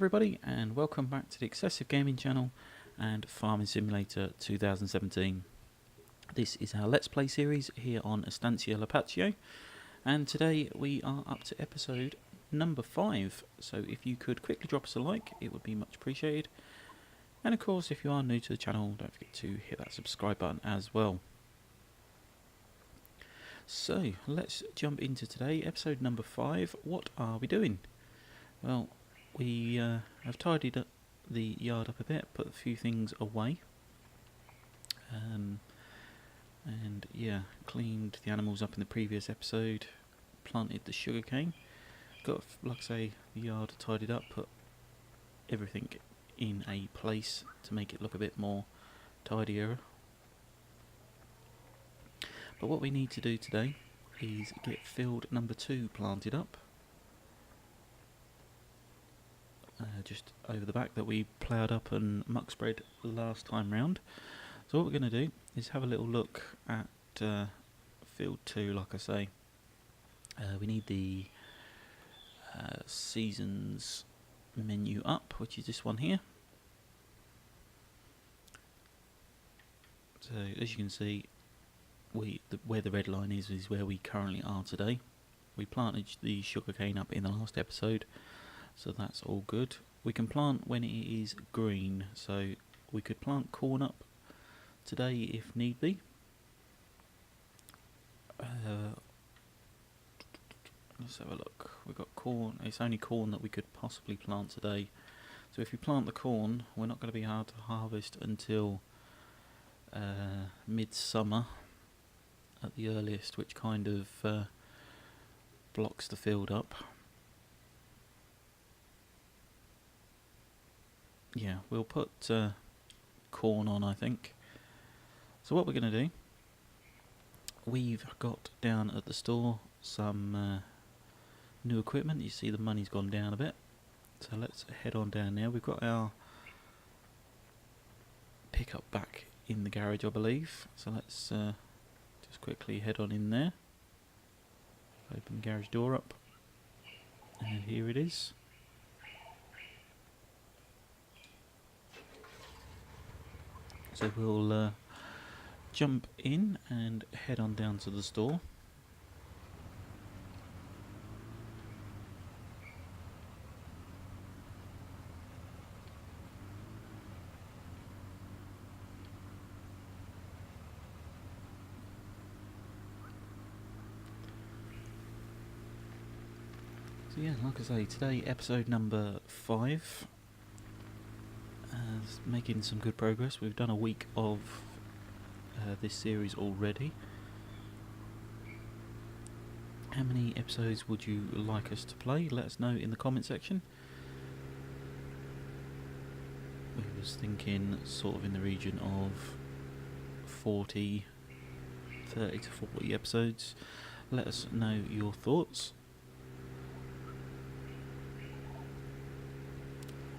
everybody, and welcome back to the XsivGaming channel and Farming Simulator 2017. This is our Let's Play series here on Estancia Lapacho, and today we are up to episode number 5. So if you could quickly drop us a like, it would be much appreciated. And of course, if you are new to the channel, don't forget to hit that subscribe button as well. So let's jump into today, episode number 5. What are we doing? Well, we have tidied up the yard up a bit, put a few things away, and yeah, cleaned the animals up in the previous episode, planted the sugarcane, got, like I say, the yard tidied up, put everything in a place to make it look a bit more tidier. But what we need to do today is get field number 2 planted up. Just over the back that we ploughed up and muck spread last time round. So what we're going to do is have a little look at field 2, like I say. We need the seasons menu up, which is this one here. So as you can see, where the red line is where we currently are today. We planted the sugarcane up in the last episode, so that's all good. We can plant when it is green, so we could plant corn up today if need be. Let's have a look. We've got corn. It's only corn that we could possibly plant today. So if we plant the corn, we're not going to be able to harvest until midsummer at the earliest, which kind of blocks the field up. Yeah, we'll put corn on, I think. So what we're going to do, we've got down at the store some new equipment. You see the money's gone down a bit, so let's head on down there. We've got our pickup back in the garage, I believe, so let's just quickly head on in there. Open the garage door up, and here it is. So we'll jump in and head on down to the store. So yeah, like I say, today episode number 5. Making some good progress. We've done a week of this series already. How many episodes would you like us to play? Let us know in the comment section. We was thinking sort of in the region of 30 to 40 episodes. Let us know your thoughts.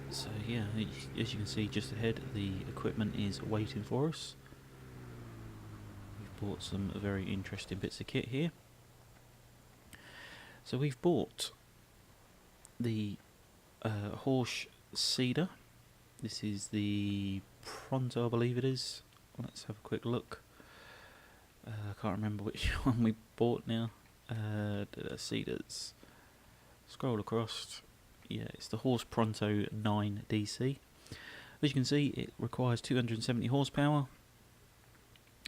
So yeah, as you can see just ahead, the equipment is waiting for us. We've bought some very interesting bits of kit here. So we've bought the horse seeder. This is the Pronto, I believe it is. Let's have a quick look. I can't remember which one we bought now. Seeders. Scroll across. Yeah, it's the Horse Pronto 9 DC. As you can see, it requires 270 horsepower.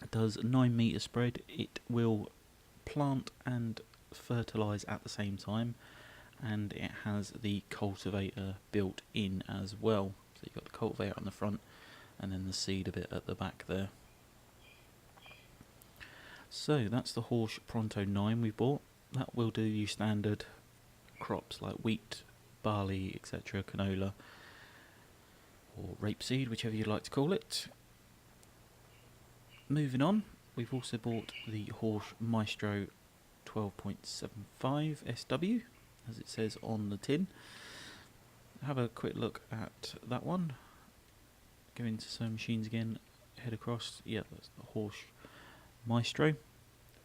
It does 9 meter spread. It will plant and fertilise at the same time, and it has the cultivator built in as well. So you've got the cultivator on the front, and then the seed a bit at the back there. So that's the Horse Pronto 9 we bought. That will do you standard crops like wheat, barley, etc., canola, or rapeseed, whichever you'd like to call it. Moving on, we've also bought the Horse Maestro 12.75 SW, as it says on the tin. Have a quick look at that one. Go into some machines again, head across. Yeah, that's the Horse Maestro.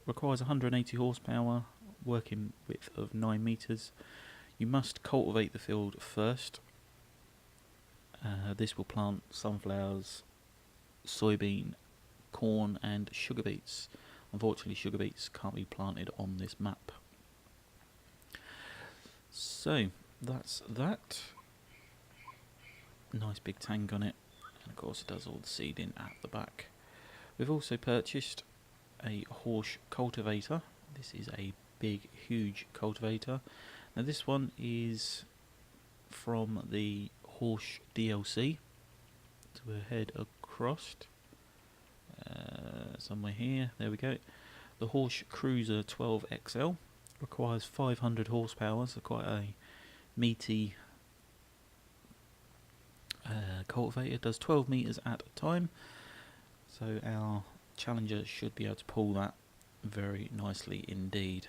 Requires 180 horsepower, working width of 9 meters. You must cultivate the field first, This will plant sunflowers, soybean, corn and sugar beets. Unfortunately, sugar beets can't be planted on this map. So that's that. Nice big tank on it, and of course it does all the seeding at the back. We've also purchased a horse cultivator. This is a big, huge cultivator. Now this one is from the horse DLC. So we'll head across somewhere here. There we go. The Horse Cruiser 12XL requires 500 horsepower, so quite a meaty cultivator. Does 12 meters at a time, so our Challenger should be able to pull that very nicely indeed.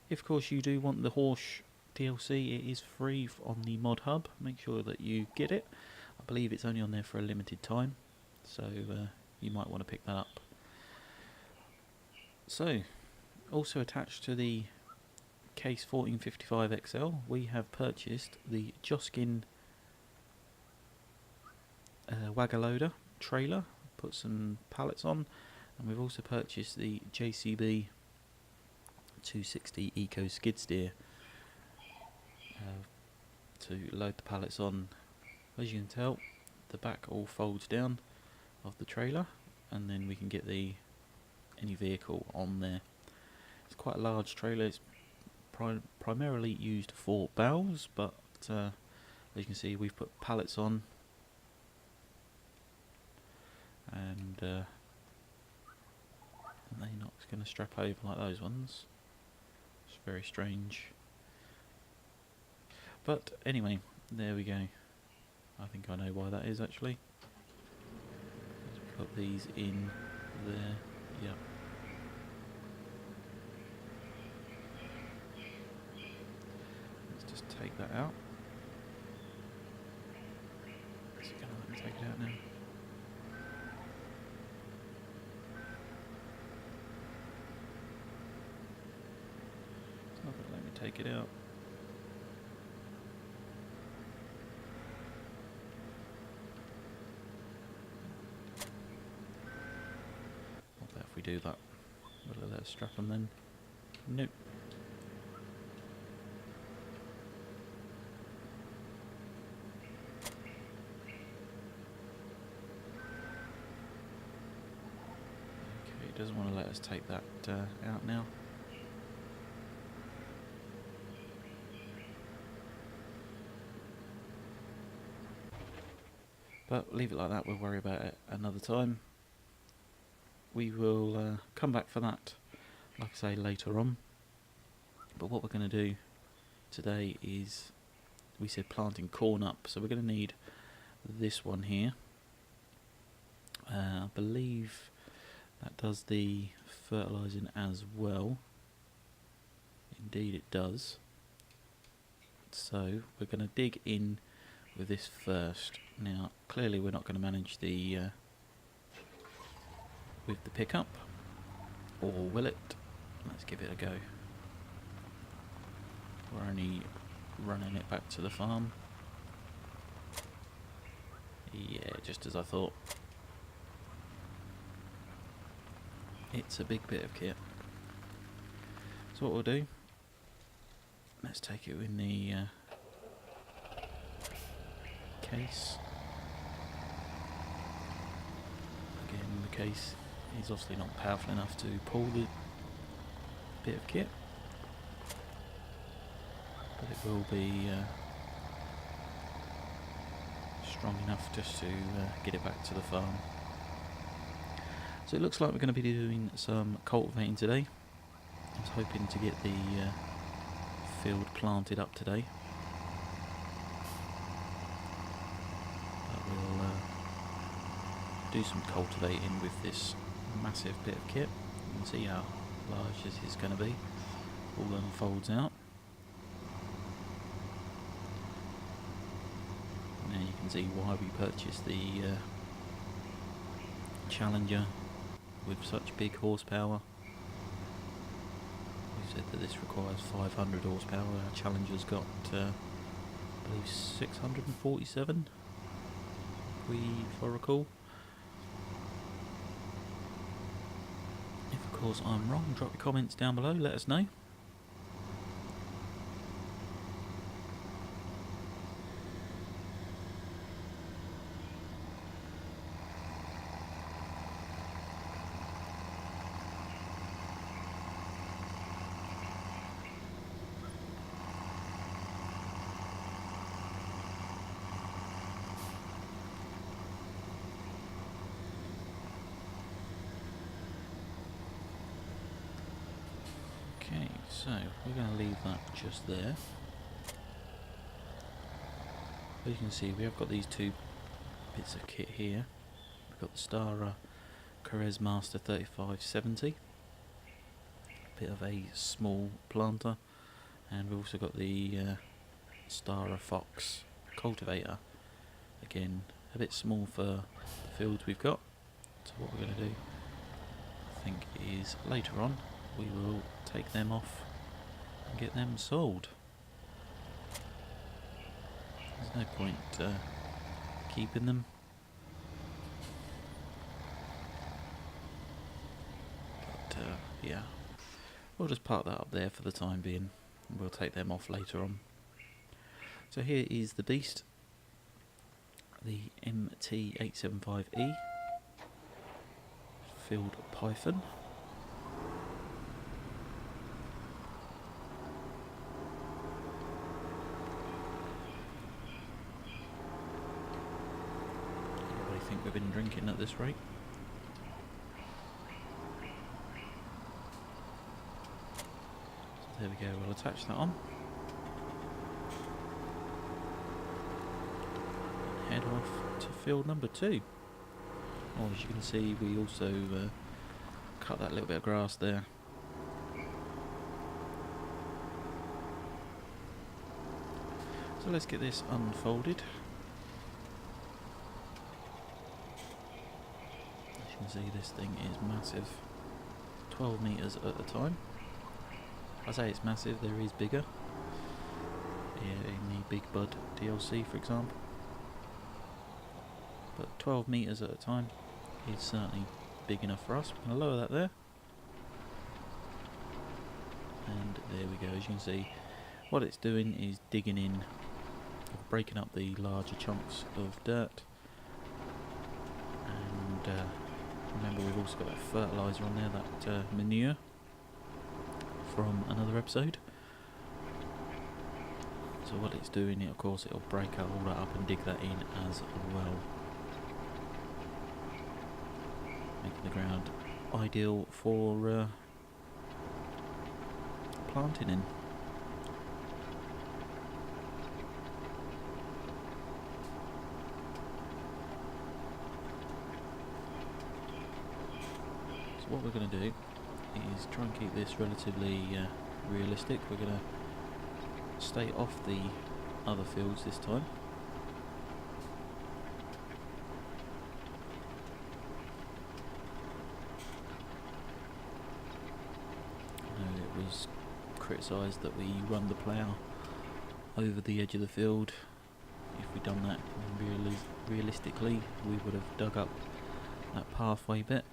If of course you do want the Horse DLC, it is free on the mod hub. Make sure that you get it. I believe it's only on there for a limited time, so you might want to pick that up. So, also attached to the Case 1455XL, we have purchased the Joskin Wagaloader trailer, put some pallets on, and we've also purchased the JCB 260 Eco skid steer to load the pallets on. As you can tell, the back all folds down of the trailer, and then we can get any vehicle on there. It's quite a large trailer. It's primarily used for bales, but as you can see, we've put pallets on, and they're not going to strap over like those ones. It's very strange. But anyway, there we go. I think I know why that is actually. Let's put these in there. Yep. Let's just take that out. Is it going to let me take it out now? It's not going to let me take it out. If we do that, will it let us strap them then? Nope. Okay, it doesn't want to let us take that out now. But leave it like that, we'll worry about it another time. We will come back for that, like I say, later on. But what we're going to do today is, we said planting corn up, so we're going to need this one here. I believe that does the fertilising as well. Indeed it does. So we're going to dig in with this first. Now clearly we're not going to manage the with the pickup, or will it? Let's give it a go. We're only running it back to the farm. Yeah, just as I thought. It's a big bit of kit. So what we'll do, let's take it in the case. Again, the case is obviously not powerful enough to pull the bit of kit, but it will be strong enough just to get it back to the farm. So it looks like we're going to be doing some cultivating today. I was hoping to get the field planted up today, but we'll do some cultivating with this massive bit of kit. You can see how large this is going to be. All unfolds out. Now you can see why we purchased the Challenger with such big horsepower. We said that this requires 500 horsepower. Our Challenger's got, I believe, 647. if I recall. If of course I'm wrong, drop your comments down below, let us know. Okay, so we're going to leave that just there. As you can see, we have got these two bits of kit here. We've got the Stara Carez Master 3570, a bit of a small planter, and we've also got the Stara Fox cultivator, again a bit small for the fields we've got. So what we're going to do, I think, is later on we will take them off and get them sold. There's no point keeping them. But yeah, we'll just park that up there for the time being. We'll take them off later on. So here is the beast, the MT875E Field Python. Anybody think we've been drinking at this rate? So there we go, we'll attach that on. Head off to field number 2. Oh, as you can see, we also cut that little bit of grass there. So let's get this unfolded. As you can see, this thing is massive, 12 metres at a time. I say it's massive, there is bigger. Yeah, in the Big Bud DLC, for example. But 12 metres at a time is certainly big enough for us. We're going to lower that there. And there we go. As you can see, what it's doing is digging in, or breaking up the larger chunks of dirt. And remember, we've also got that fertiliser on there, that manure from another episode. So what it's doing, of course, it'll break all that up and dig that in as well, making the ground ideal for planting in. So what we're going to do is try and keep this relatively realistic. We're going to stay off the other fields this time. It was criticised that we run the plough over the edge of the field. If we'd done that realistically, we would have dug up that pathway bit.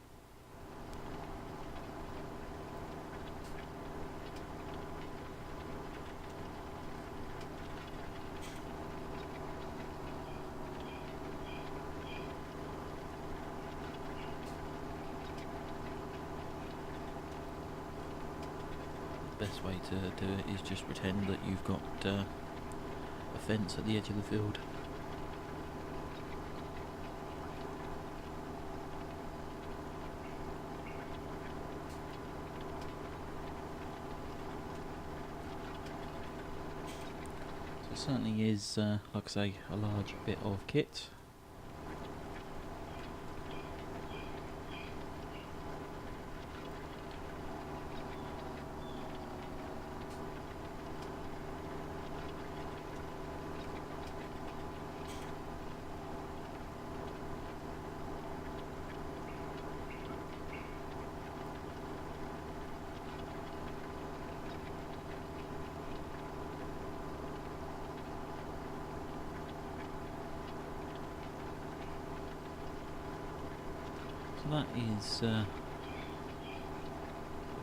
Best way to do it is just pretend that you've got a fence at the edge of the field. So it certainly is, like I say, a large bit of kit. So that is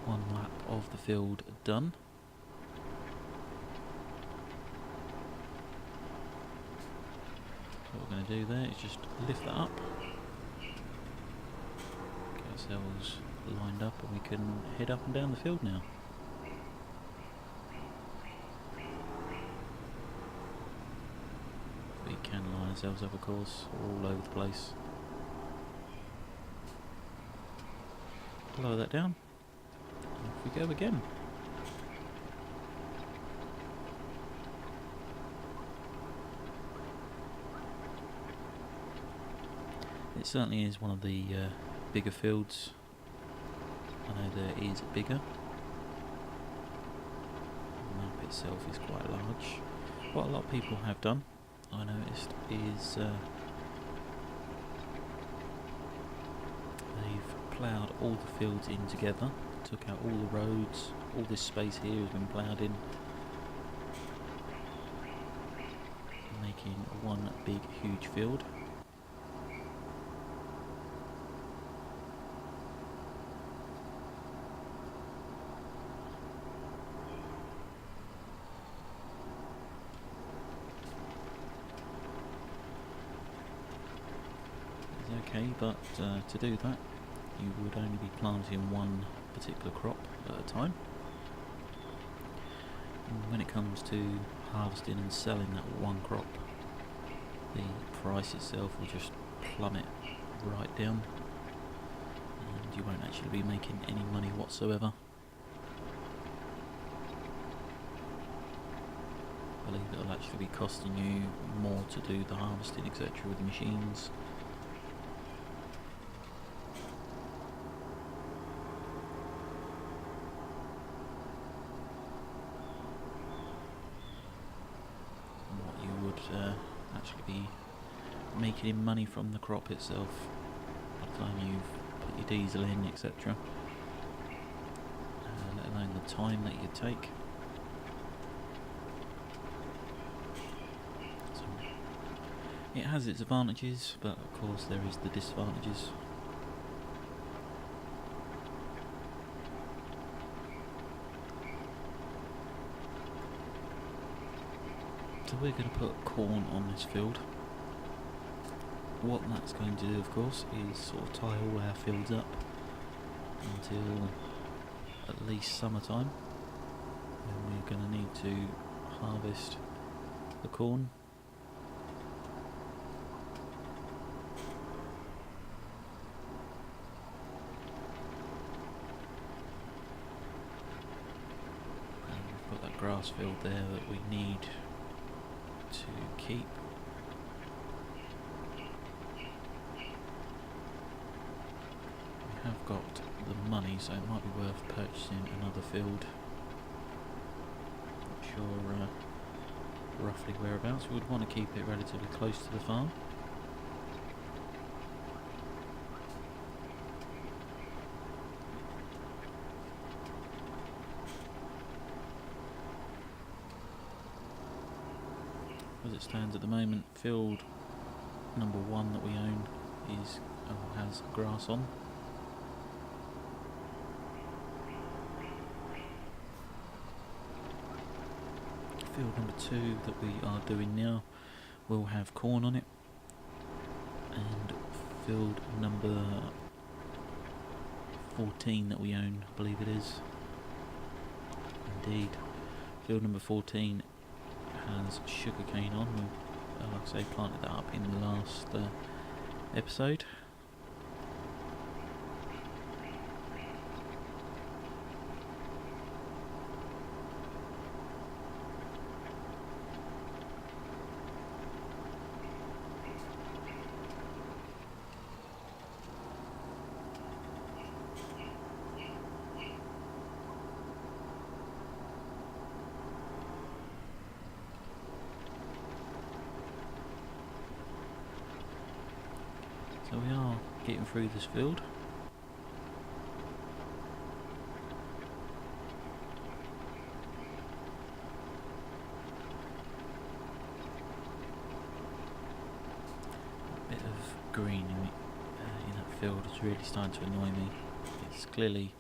one lap of the field done. What we're going to do there is just lift that up, get ourselves lined up, and we can head up and down the field now. We can line ourselves up, of course, all over the place. Lower that down, and off we go again. It certainly is one of the bigger fields. I know there is bigger. The map itself is quite large. What a lot of people have done, I noticed, is they've ploughed all the fields in together, took out all the roads, all this space here has been ploughed in, making one big huge field. Okay, but to do that you would only be planting one particular crop at a time. And when it comes to harvesting and selling that one crop, the price itself will just plummet right down and you won't actually be making any money whatsoever. I believe it'll actually be costing you more to do the harvesting, etc., with the machines. Actually be making in money from the crop itself by the time you've put your diesel in, etc., let alone the time that you take. So it has its advantages, but of course there is the disadvantages. So we're going to put corn on this field. What that's going to do, of course, is sort of tie all our fields up until at least summertime, when we're going to need to harvest the corn. And we've got that grass field there that we need to keep. We have got the money, so it might be worth purchasing another field. Not sure roughly whereabouts. We would want to keep it relatively close to the farm. As it stands at the moment, field number 1 that we own is has grass on. Field number 2 that we are doing now will have corn on it, and field number 14 that we own, I believe it is, indeed, field number 14 has sugarcane on. We, like I say, planted that up in the last episode. So we are getting through this field. A bit of green in that field is really starting to annoy me. It's clearly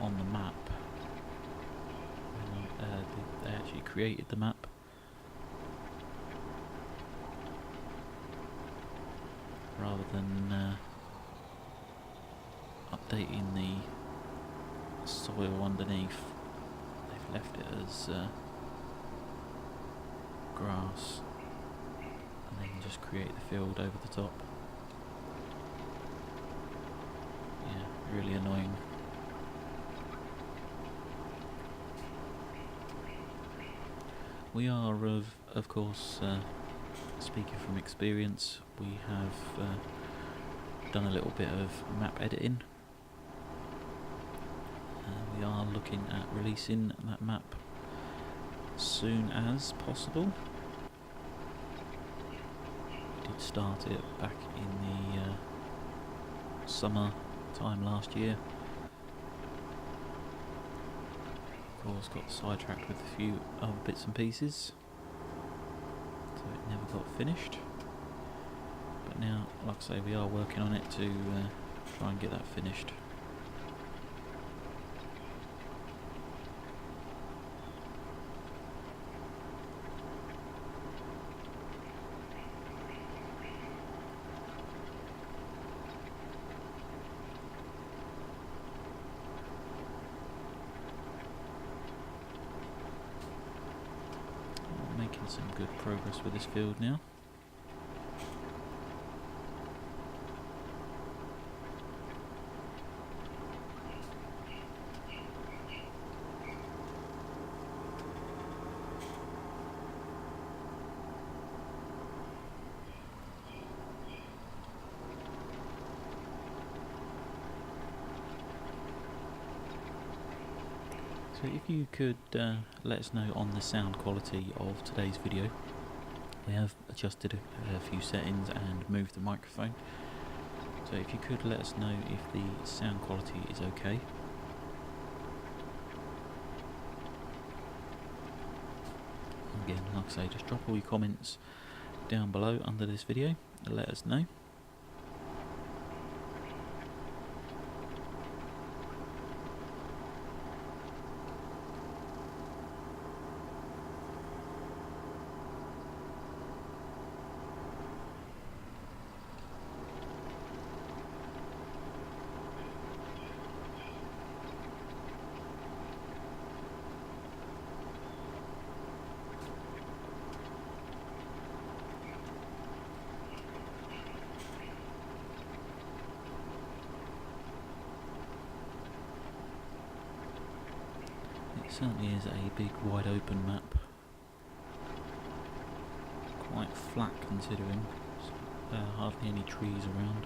on the map. They actually created the map. Rather than updating the soil underneath, they've left it as grass and then just create the field over the top. Yeah, really annoying. We are, of course, speaking from experience, we have done a little bit of map editing. We are looking at releasing that map soon as possible. We did start it back in the summer time last year. Of course, got sidetracked with a few other bits and pieces, so it never got finished. But now, like I say, we are working on it to try and get that finished. Making some good progress with this field now. So if you could let us know on the sound quality of today's video. We have adjusted a few settings and moved the microphone. So if you could let us know if the sound quality is okay. Again, like I say, just drop all your comments down below under this video and let us know. It certainly is a big wide open map. Quite flat considering, hardly any trees around.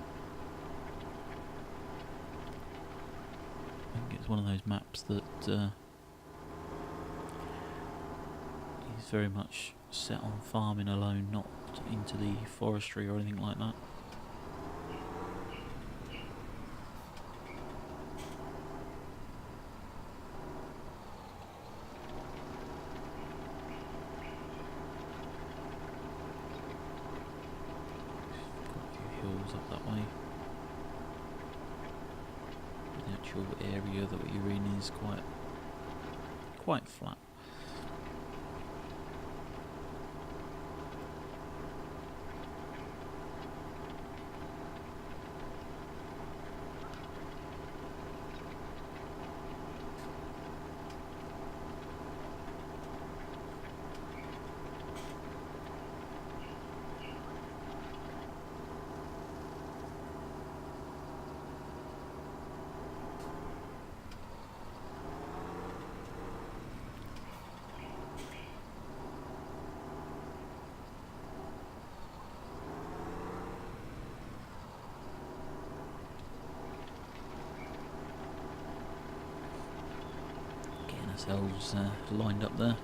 I think it's one of those maps that is very much set on farming alone, not into the forestry or anything like that. Hills up that way. The actual area that you're in is quite flat. Ourselves lined up there.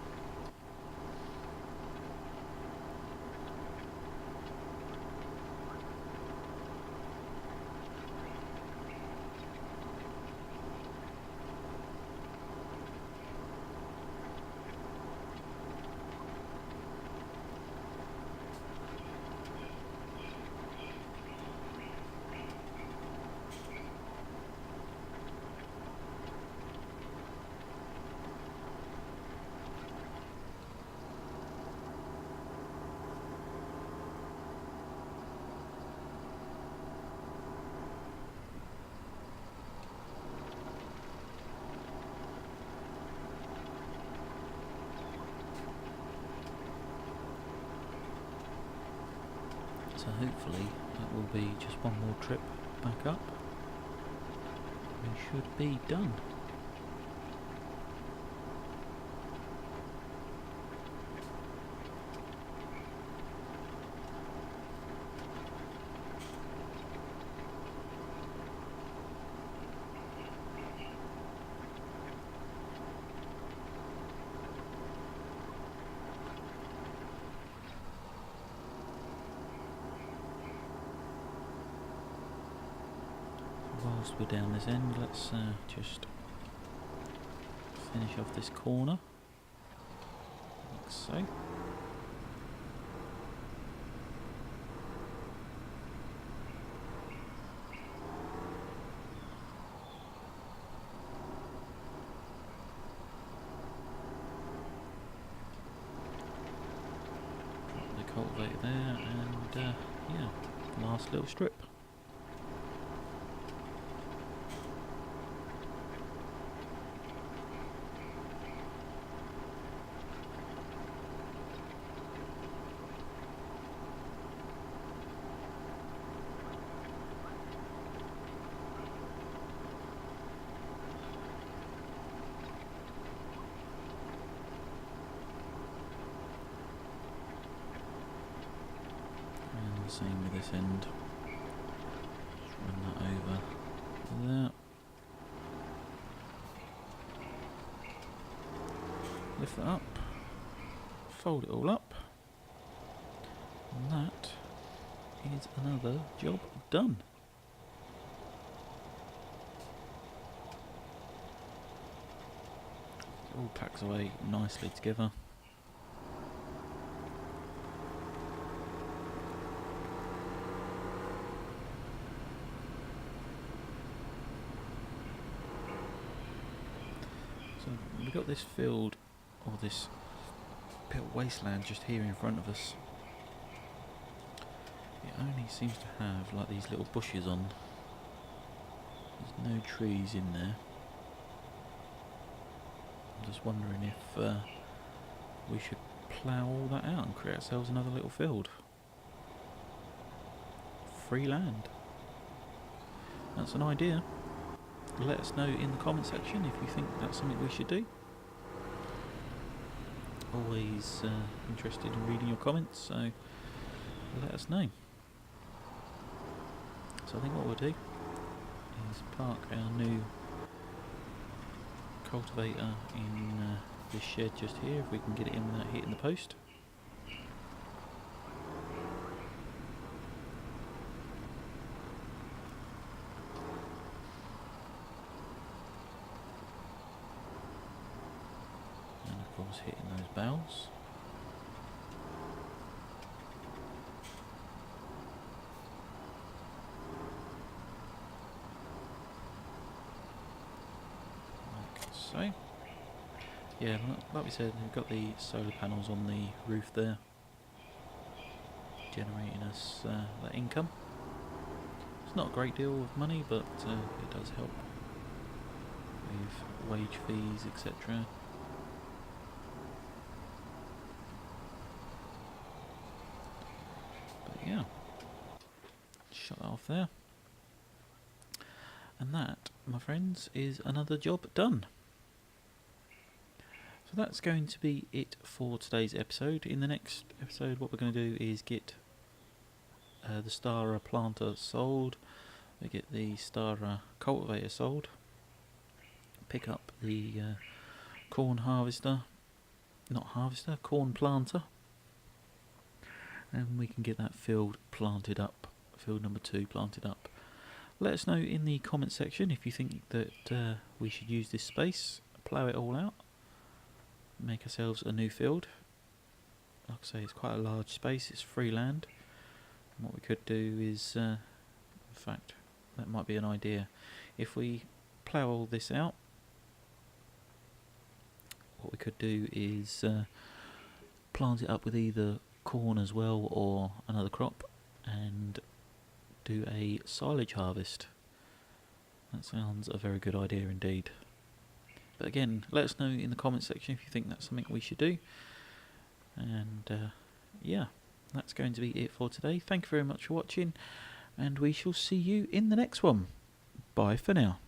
hopefully that will be just one more trip back up. We should be done. Whilst we're down this end, let's just finish off this corner, like so. Drop the cultivator there, and yeah, last little strip. Same with this end. Just run that over there. Lift that up. Fold it all up. And that is another job done. It all packs away nicely together. So we've got this field, or this bit of wasteland just here in front of us. It only seems to have like these little bushes on. There's no trees in there. I'm just wondering if we should plough all that out and create ourselves another little field. Free land. That's an idea. Let us know in the comment section if you think that's something we should do. Always interested in reading your comments, so let us know. So I think what we'll do is park our new cultivator in this shed just here, if we can get it in without hitting the post. Hitting those bales. Like so. Yeah, like we said, we've got the solar panels on the roof there, generating us that income. It's not a great deal of money, but it does help with wage fees, etc. Yeah, shut that off there. And that, my friends, is another job done. So that's going to be it for today's episode. In the next episode, what we're going to do is get the Stara planter sold, we get the Stara cultivator sold, pick up the corn planter, and we can get that field planted up, field number 2 planted up. Let us know in the comment section if you think that we should use this space, plough it all out, make ourselves a new field. Like I say, it's quite a large space, it's free land. And what we could do is, in fact, that might be an idea. If we plough all this out, what we could do is plant it up with either corn as well or another crop and do a silage harvest. That sounds a very good idea indeed. But again, let us know in the comment section if you think that's something we should do. And yeah, that's going to be it for today. Thank you very much for watching, and we shall see you in the next one. Bye for now.